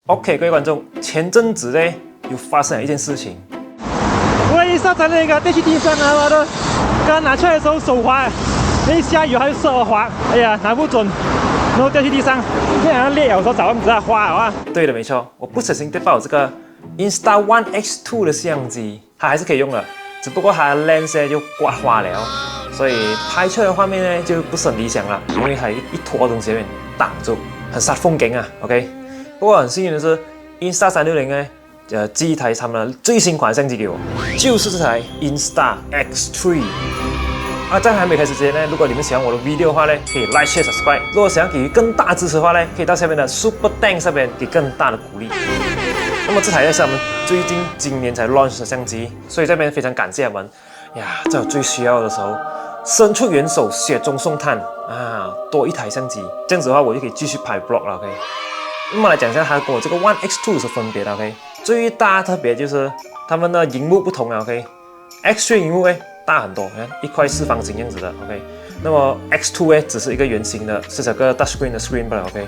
OK， 各位观众，前阵子呢又发生了一件事情。我一上站那个电梯地上啊，我的刚拿出来的时候手滑，一下雨还是射滑，哎呀拿不准，然后掉去地上，这样裂，我说早上知道花啊。对的，没错，我不小心跌爆了这个 Insta One X2 的相机，它还是可以用的，只不过它的 lens 呢就刮花了，所以拍出来的画面呢就不是很理想了，因为它一坨东西在那边挡住，很煞风景啊。OK， 不过很幸运的是 Insta 360呢。寄一台他们的最新款相机给我，就是这台 Insta X3。在还没开始之前呢，如果你们喜欢我的 video 的话呢，可以 like、share、subscribe。如果想要给予更大支持的话呢，可以到下面的 Super Thanks 上面给更大的鼓励。那么这台也是我们今年才 launch 的相机，所以这边非常感谢他们呀，在我最需要的时候伸出援手，雪中送炭啊，多一台相机，这样子的话我就可以继续拍 vlog 了。OK， 那么来讲一下它跟我这个 One X2 有什么分别的。OK。最大特别就是它们的荧幕不同了 ，OK，X3 荧幕大很多，你看一块四方形样子的 ，OK， 那么 X2 只是一个圆形的，是这个 touchscreen 的 screen 罢了 ，OK。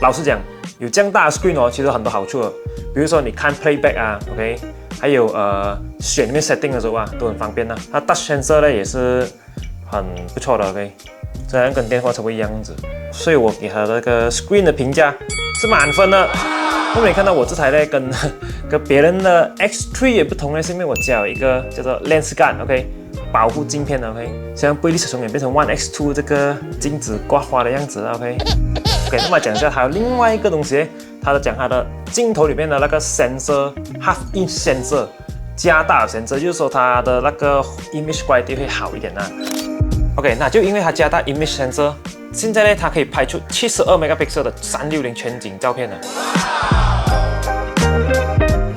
老实讲，有这样大的 screen 其实有很多好处的，比如说你看 playback 啊 ，OK， 还有选里面 setting 的时候啊，都很方便的。它 touch sensor 呢也是很不错的 ，OK， 这样跟电话差不多一样子，所以我给它那个 screen 的评价是满分的。那么你看到我这台呢，跟别人的 X3 也不同呢，是因为我加了一个叫做 Lens Guard，OK， 保护镜片的 ，OK， 这样不会立刻从演变成 One X2 这个镜子刮花的样子 ，OK。那么讲一下还有另外一个东西，它的镜头里面的那个 sensor half inch sensor 加大的 sensor， 就是说它的那个 image quality 会好一点啊。OK， 那就因为它加大 image sensor， 现在呢它可以拍出72 megapixel 的360全景照片了。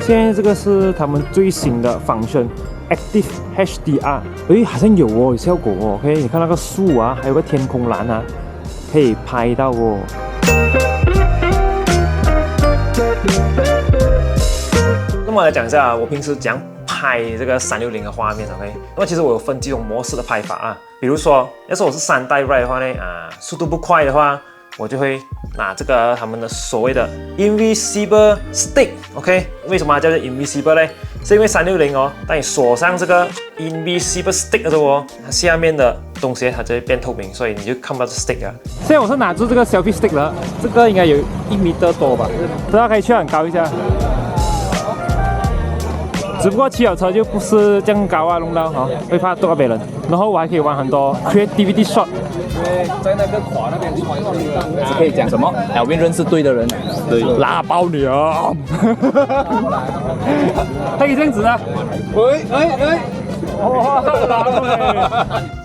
现在这个是他们最新的function Active HDR， 好像有效果哦。OK， 你看那个树啊，还有个天空蓝啊，可以拍到哦。那么来讲一下我平时怎样拍这个360的画面 ，OK？ 那么其实我有分几种模式的拍法啊，比如说，要是我是3代 RAW 的话呢，速度不快的话，我就会拿这个他们的所谓的 Invisible Stick，OK？ 为什么它叫做 Invisible 呢？是因为360当你锁上这个 Invisible Stick 的时候它下面的东西它就会变透明，所以你就看不到这 stick 啊。现在我是拿住这个 selfie stick 的，这个应该有1米多吧，大家可以去很高一下。只不过骑脚车就不是这样高啊，弄到会怕多到别人。然后我还可以玩很多 creativity shot。在那个垮那边是可以讲什么？表面认识对的人，对，拉爆你啊！可以这样子啊！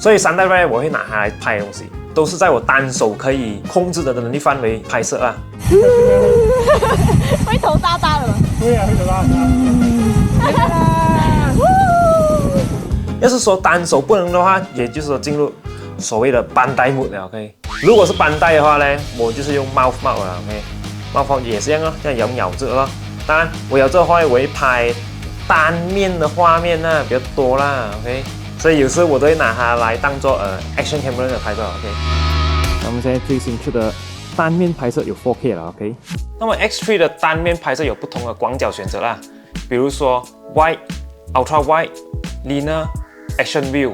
所以3代 RAW 我会拿它来拍东西，都是在我单手可以控制的能力范围拍摄啊。会头大大的吗？对啊，会头大大。要是说单手不能的话，也就是说进入所谓的班代 mode 了 ，OK。如果是班代的话呢，我就是用 mouth mode 了 ，OK。mouth mode 也是这样哦，这样咬着咯。当然，我咬着的话，我会拍单面的画面啊，比较多啦 ，OK。所以有时我都会拿它来当做action camera 的拍照 ，OK。我们现在最新出的单面拍摄有 4K 了 ，OK。那么 X3 的单面拍摄有不同的广角选择啦，比如说 Wide、Ultra Wide、Linear、Action View。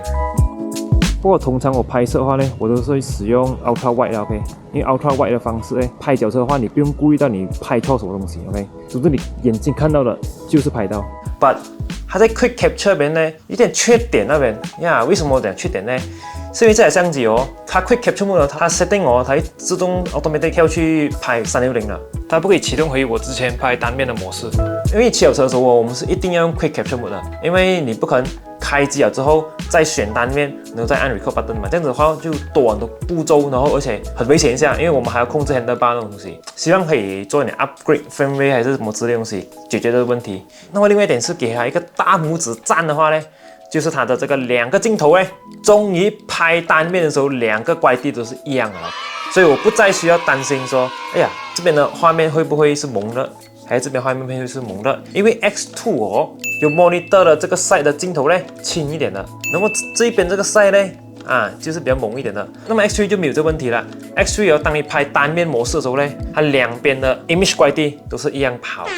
不过通常我拍摄的话呢，我都是会使用 Ultra Wide 的 OK， 因为 Ultra Wide 的方式呢，拍脚车的话你不用顾虑到你拍错什么东西 OK， 总之你眼睛看到的就是拍到。But 它在 Quick Capture 边呢有点缺点那边呀，为什么我讲缺点呢？是因为这台相机它 Quick Capture Mode 它 setting 它会自动 automatic 跳去拍360了，它不可以启动回我之前拍单面的模式。因为骑脚车的时候我们是一定要用 Quick Capture Mode 的，因为你不可能开机了之后再选单面，然后再按 Record Button 嘛，这样子的话就多很多步骤，然后而且很危险一下，因为我们还要控制 handlebar 那种东西。希望可以做一点 upgrade frame rate 还是什么之类的东西，解决这个问题。那么另外一点是给它一个大拇指赞的话呢，就是它的这个2个镜头终于拍单面的时候2个乖地都是一样的了，所以我不再需要担心说，哎呀，这边的画面会不会是蒙的，还是这边画面会是蒙的，因为 X2 有 monitor 的这个 side 的镜头轻一点的，那么这一边这个 side 啊，就是比较猛一点的。那么 X3 就没有这个问题了。X3 当你拍单面模式的时候呢，它两边的 image quality 都是一样跑。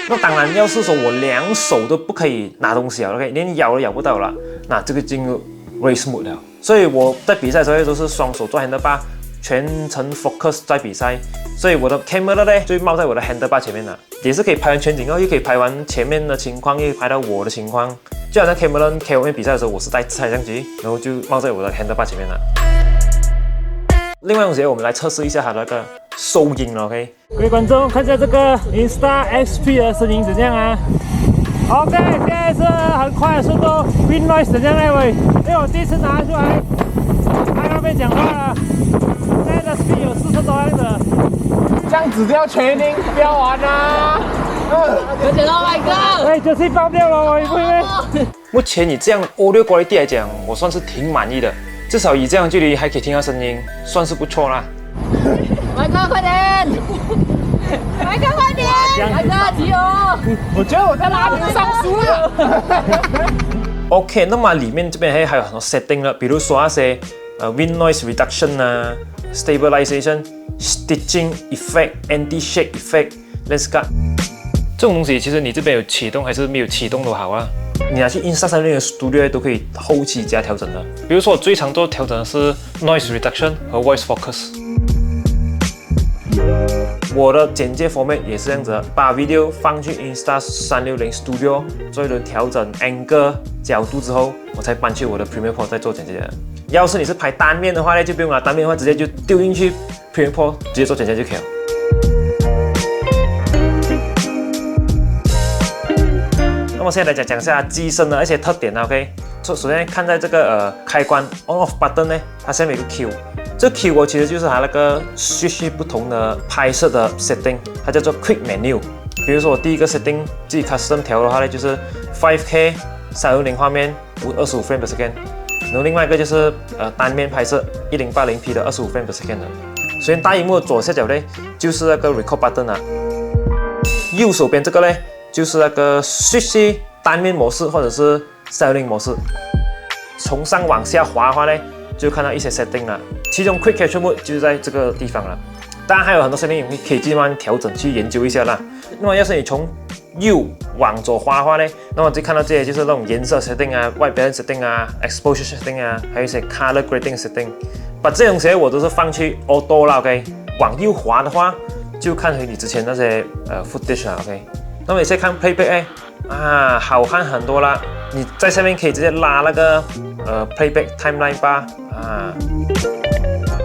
那当然，要是说我两手都不可以拿东西了 ，OK， 连咬都咬不到了，那这个进入 race mode 了。所以我在比赛的时候都是双手抓 handlebar， 全程 focus 在比赛。所以我的 camera 呢就冒在我的 handlebar 前面了，也是可以拍完全景哦，又可以拍完前面的情况，又可以拍到我的情况。就好像 Cameron 开我们比赛的时候，我是带自拍相机，然后就冒在我的 handlebar 前面了。另外一种鞋，我们来测试一下它的那个收音了 ，OK？ 各位观众，看一下这个 Insta X3 的声音怎样啊 ？OK， 现在是很快的速度 ，Wind Noise 怎样呢？喂，因为我第一次拿出来，他那边讲话，现在的 speed 有40多样子。这样子就要全龄标完啊！有捡到麦克，哎，就是爆掉了，我会。目前以这样 audio quality 来讲，我算是挺满意的，至少以这样的距离还可以听到声音，算是不错啦。麦克快点，麦克快点，麦克加油！我觉得我在拉你上书了。OK， 那么里面这边还有很多 setting 了，比如说那些wind noise reduction 啊 ，stabilization、stitching effect、anti-shake effect、lens guard。这种东西其实你这边有启动还是没有启动都好啊，你拿去 Insta360的 Studio 都可以后期加调整的。比如说我最常做调整的是 noise reduction 和 voice focus。我的剪接 format 也是这样子的，把 video 放去 Insta360 Studio 做一轮调整 angle 角度之后，我才搬去我的 Premiere Pro 再做剪接的。要是你是拍单面的话呢，就不用了，单面的话直接就丢进去 Premiere Pro 直接做剪接就可以了。那么现在来讲一下机身的一些特点啊 ，OK？ 首先看在这个开关 on/off button 呢，它下面有个 Q， 这 Q 其实就是它那个switch不同的拍摄的 setting， 它叫做 Quick Menu。比如说我第一个 setting 自己 custom 调的话呢，就是 5K 360画面25 frame per second， 然后另外一个就是单面拍摄 1080p 的25 frame per second 的。首先大荧幕的左下角呢，就是那个 record button 啊，右手边这个呢，就是那个 switch 单面模式或者是 360模式。从上往下滑的话呢，就看到一些 setting 了，其中 Quick Capture Mode 就是在这个地方了。当然还有很多 setting 你可以去慢慢调整去研究一下啦。那么要是你从右往左滑的话呢，那么就看到这些就是那种颜色 setting 啊、white balance setting 啊、exposure setting 啊，还有一些 color grading setting。把这种些我都是放去 auto 啦 ，OK。往右滑的话，就看回你之前那些footage 啦 ，OK。那么你现在看 playback 啊，好看很多啦。你在下面可以直接拉那个playback timeline bar 啊。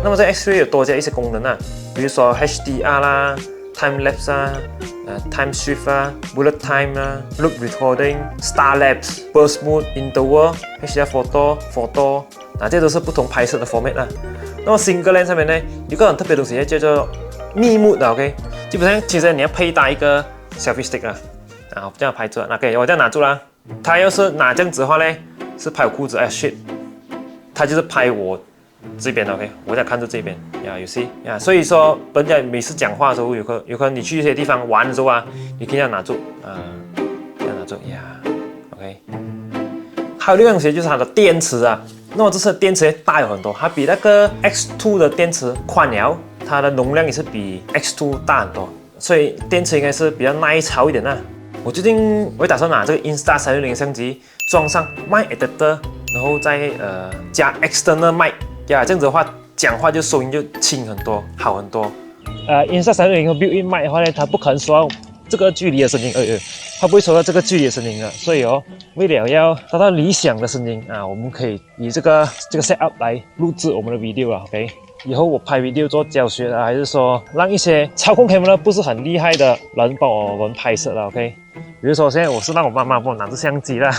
那么在 X3 有多加一些功能啊，比如说 HDR 啦、time lapse 啊、time shift 啊、bullet time 啊、loop recording、star lapse、burst mode、interval、HDR photo 啊，这都是不同拍摄的 format 啊。那么 single lens 上面呢，有个很特别的东西叫做密目的 ，OK。基本上其实你要配搭一个 selfie stick 啊，我这样拍住了，那可以，我这样拿住了。他要是拿这样子的话呢，是拍我裤子，哎 shit， 他就是拍我这边 ，OK， 我在看着这边呀，有 see 呀，所以说人家每次讲话的时候，有可能你去一些地方玩的时候啊，你可以这样拿住啊，这样拿住呀 ，OK。还有另外一种就是它的电池啊，那么这次的电池大有很多，它比那个 X2 的电池宽了，它的容量也是比 X2 大很多，所以电池应该是比较耐操一点啊。我最近我打算拿这个 Insta360相机装上 mic adapter， 然后再加 external mic， 呀，这样子的话讲话就收音就轻很多，好很多。Insta360 和 built-in mic 的话呢，它不可能收到这个距离的声音，它不会收到这个距离的声音的。所以为了要达到理想的声音啊，我们可以以这个 setup 来录制我们的 video 了 ，OK。以后我拍 video 做教学啊，还是说让一些操控 camera 不是很厉害的人帮我们拍摄了 ，OK。比如说现在我是让我妈妈帮我拿着相机啦，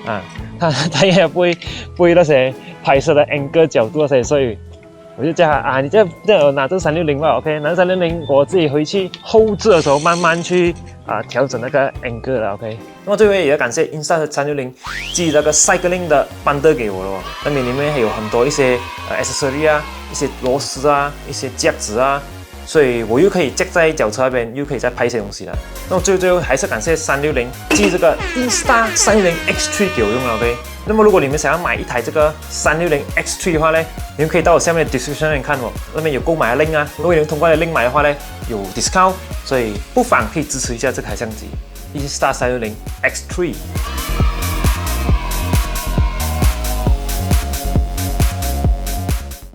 啊，她也不会那些拍摄的 angle 角度那些，所以我就叫她啊，你这样拿着360吧 ，OK， 拿着360，我自己回去后置的时候慢慢去调整那个 angle 了 ，OK。那么最后也要感谢 Insta360 寄那个 cycling 的bundle 给我了，那里面还有很多一些accessory 啊，一些螺丝啊，一些夹子啊，所以我又可以接在脚车那边，又可以再拍一些东西了。那么最后还是感谢360寄这个 Insta 360 X3 给我用了 ，OK。那么如果你们想要买一台这个360 X3 的话呢，你们可以到我下面的 description 那里看哦，那边有购买的 link 啊。如果你们通过的 link 买的话呢，有 discount， 所以不妨可以支持一下这台相机 Insta 360 X3。